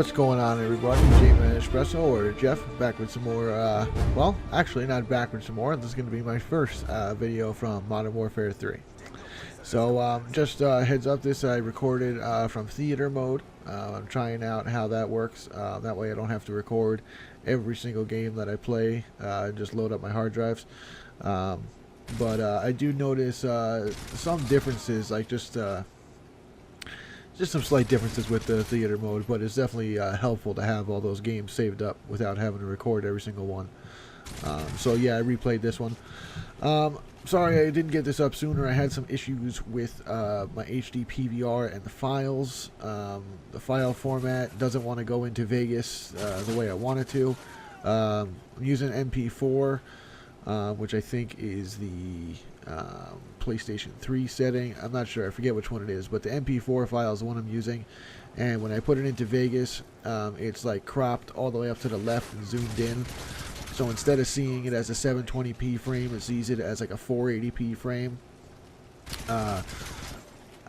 What's going on, everybody? J-Man Espresso, or Jeff, back with some more, well, actually not back with some more. This is going to be my first video from Modern Warfare 3. So, just heads up, this I recorded from theater mode. I'm trying out how that works. That way I don't have to record every single game that I play, just load up my hard drives. But I do notice some differences, like just some slight differences with the theater mode, but it's definitely helpful to have all those games saved up without having to record every single one. So yeah, I replayed this one. Sorry I didn't get this up sooner. I had some issues with my HD PVR and the files. The file format doesn't want to go into Vegas the way I want it to. I'm using MP4, which I think is the PlayStation 3 setting. I'm not sure. I forget which one it is, but the MP4 file is the one I'm using. And when I put it into Vegas, it's like cropped all the way up to the left and zoomed in. So instead of seeing it as a 720p frame, it sees it as like a 480p frame. I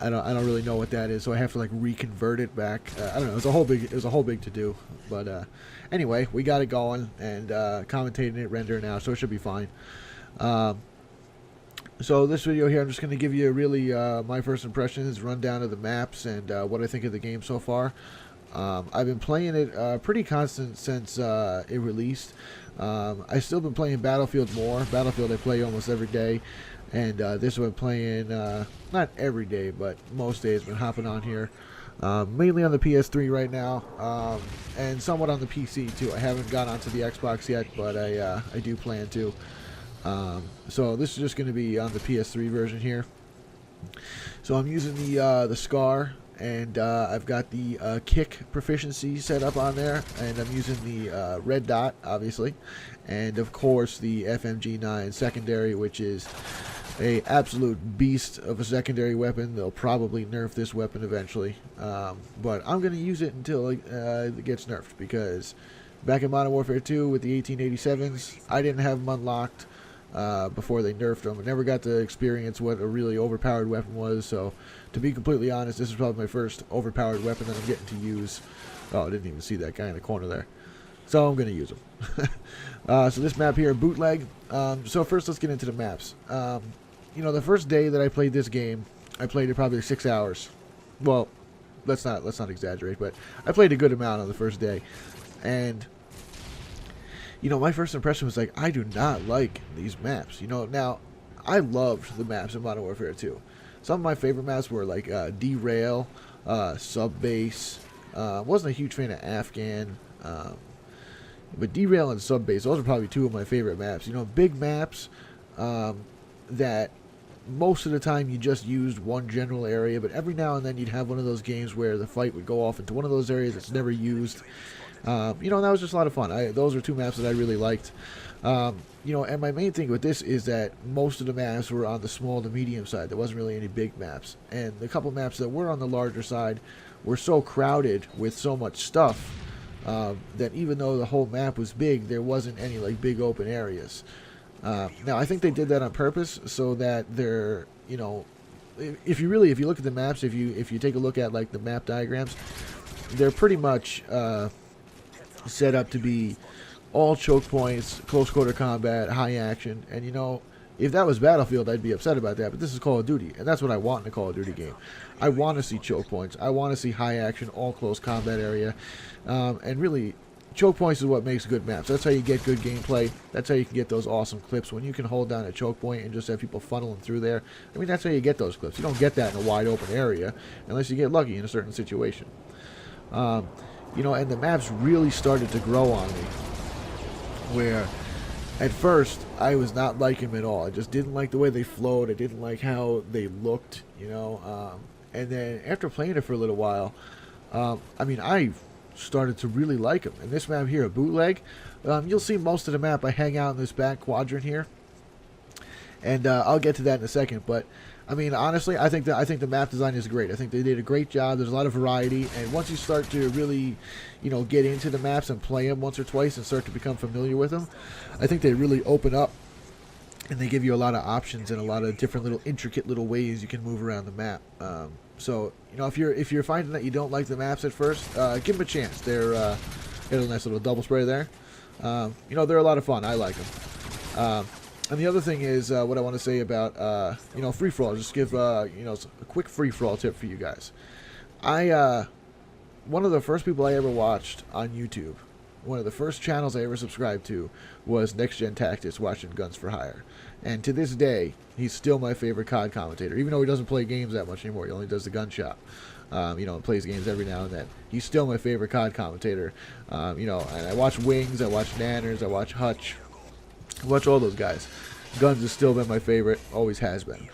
don't really know what that is, so I have to like reconvert it back. I don't know. It was a whole big to do. But anyway, we got it going and commentating it, rendering now, so it should be fine. So this video here, I'm just going to give you really my first impressions, rundown of the maps, and what I think of the game so far. I've been playing it pretty constant since it released. I've still been playing Battlefield more. Battlefield I play almost every day, and this one I'm playing not every day, but most days. Been hopping on here, mainly on the PS3 right now, and somewhat on the PC too. I haven't got onto the Xbox yet, but I do plan to. So this is just going to be on the PS3 version here. So I'm using the Scar, and I've got the kick proficiency set up on there, and I'm using the red dot, obviously, and of course the FMG9 secondary, which is a absolute beast of a secondary weapon. They'll probably nerf this weapon eventually, but I'm going to use it until it gets nerfed, because back in Modern Warfare 2 with the 1887s, I didn't have them unlocked before they nerfed them. I never got to experience what a really overpowered weapon was, so to be completely honest, this is probably my first overpowered weapon that I'm getting to use. Oh, I didn't even see that guy in the corner there. So I'm going to use him. So this map here, Bootleg. So first let's get into the maps. You know, the first day that I played this game, I played it probably 6 hours. Well, let's not exaggerate, but I played a good amount on the first day. And you know, my first impression was like, I do not like these maps. You know, now, I loved the maps in Modern Warfare 2. Some of my favorite maps were like Derail, Subbase. Wasn't a huge fan of Afghan. But Derail and Subbase, those are probably two of my favorite maps. You know, big maps that most of the time you just used one general area, but every now and then you'd have one of those games where the fight would go off into one of those areas that's never used. You know, that was just a lot of fun. Those are two maps that I really liked. You know, and my main thing with this is that most of the maps were on the small to medium side. There wasn't really any big maps. And the couple maps that were on the larger side were so crowded with so much stuff that even though the whole map was big, there wasn't any like big open areas. Now, I think they did that on purpose so that they're, you know, if you look at the maps, if you take a look at like the map diagrams, they're pretty much set up to be all choke points, close quarter combat, high action. And you know, if that was Battlefield, I'd be upset about that, but this is Call of Duty, and that's what I want in a Call of Duty game. I want to see choke points, I want to see high action, all close combat area, and really choke points is what makes good maps. That's how you get good gameplay. That's how you can get those awesome clips, when you can hold down a choke point and just have people funneling through there. I mean, that's how you get those clips. You don't get that in a wide open area unless you get lucky in a certain situation. You know, and the maps really started to grow on me, where at first I was not liking them at all. I just didn't like the way they flowed. I didn't like how they looked, you know. And then after playing it for a little while, I mean, I started to really like them. And this map here, a Bootleg, you'll see most of the map I hang out in this back quadrant here, and I'll get to that in a second. But I mean, honestly, I think the map design is great. I think they did a great job. There's a lot of variety, and once you start to really, you know, get into the maps and play them once or twice and start to become familiar with them, I think they really open up and they give you a lot of options and a lot of different little intricate little ways you can move around the map. So if you're finding that you don't like the maps at first, give them a chance. They're got a nice little double spray there. They're a lot of fun. I like them. And the other thing is what I want to say about free for all. Just give a quick free for all tip for you guys. One of the first people I ever watched on YouTube, one of the first channels I ever subscribed to, was Next Gen Tactics, watching Guns for Hire. And to this day, he's still my favorite COD commentator, even though he doesn't play games that much anymore. He only does the gun shop. And plays games every now and then. He's still my favorite COD commentator. And I watch Wings, I watch Nanners, I watch Hutch. I watch all those guys. Guns has still been my favorite, always has been.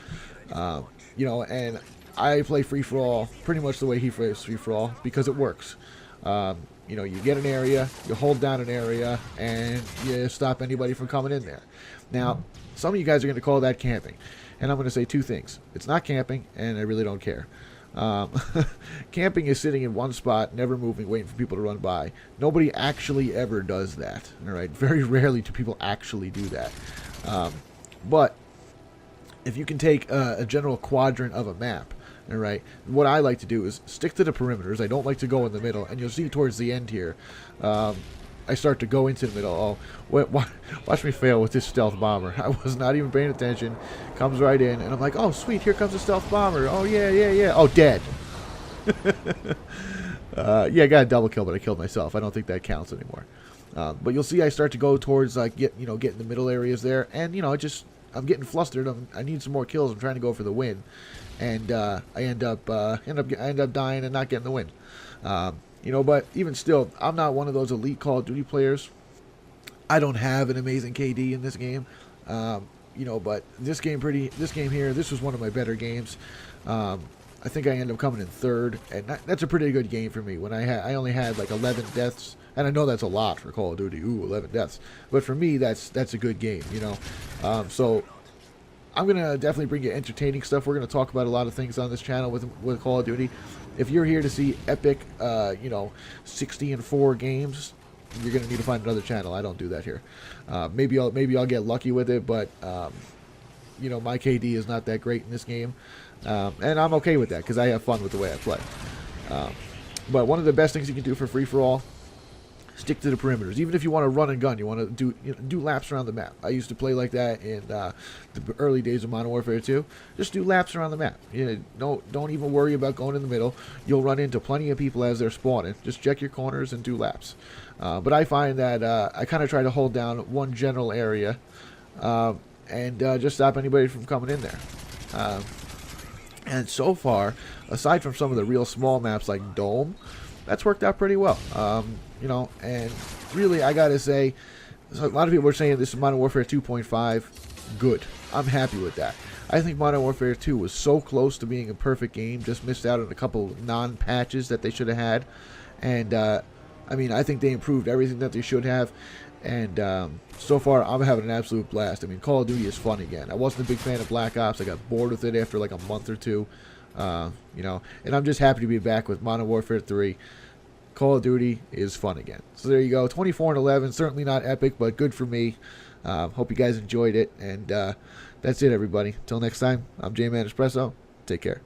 And I play free-for-all pretty much the way he plays free-for-all because it works. You get an area, you hold down an area, and you stop anybody from coming in there. Now, some of you guys are going to call that camping. And I'm going to say two things. It's not camping, and I really don't care. Camping is sitting in one spot, never moving, waiting for people to run by. Nobody actually ever does that. All right, very rarely do people actually do that. But if you can take a general quadrant of a map, all right, what I like to do is stick to the perimeters. I don't like to go in the middle, and you'll see towards the end here, I start to go into the middle. Watch me fail with this stealth bomber. I was not even paying attention. Comes right in, and I'm like, oh, sweet, here comes a stealth bomber. Oh, yeah. Oh, dead. I got a double kill, but I killed myself. I don't think that counts anymore. But you'll see I start to go towards, get in the middle areas there, and, I'm getting flustered. I need some more kills. I'm trying to go for the win. And I end up dying and not getting the win. But even still, I'm not one of those elite Call of Duty players. I don't have an amazing KD in this game. But this game here, this was one of my better games. I think I ended up coming in third, and that's a pretty good game for me. When I only had like 11 deaths, and I know that's a lot for Call of Duty. Ooh, 11 deaths. But for me, that's a good game, So I'm gonna definitely bring you entertaining stuff. We're gonna talk about a lot of things on this channel with Call of Duty. If you're here to see epic, 60-4 games, you're gonna need to find another channel. I don't do that here. Maybe I'll get lucky with it, but my KD is not that great in this game, and I'm okay with that because I have fun with the way I play. But one of the best things you can do for free for all, stick to the perimeters. Even if you want to run and gun, you want to do laps around the map. I used to play like that in the early days of Modern Warfare 2. Just do laps around the map. Don't even worry about going in the middle. You'll run into plenty of people as they're spawning. Just check your corners and do laps. But I find that I kind of try to hold down one general area and just stop anybody from coming in there. And so far, aside from some of the real small maps like Dome, that's worked out pretty well. And really, I gotta say, a lot of people are saying this is Modern Warfare 2.5. Good. I'm happy with that. I think Modern Warfare 2 was so close to being a perfect game, just missed out on a couple non-patches that they should have had. And, I think they improved everything that they should have. And so far, I'm having an absolute blast. Call of Duty is fun again. I wasn't a big fan of Black Ops. I got bored with it after like a month or two. And I'm just happy to be back with Modern Warfare 3. Call of Duty is fun again. So there you go. 24-11. Certainly not epic, but good for me. Hope you guys enjoyed it. And that's it, everybody. Until next time, I'm J-Man Espresso. Take care.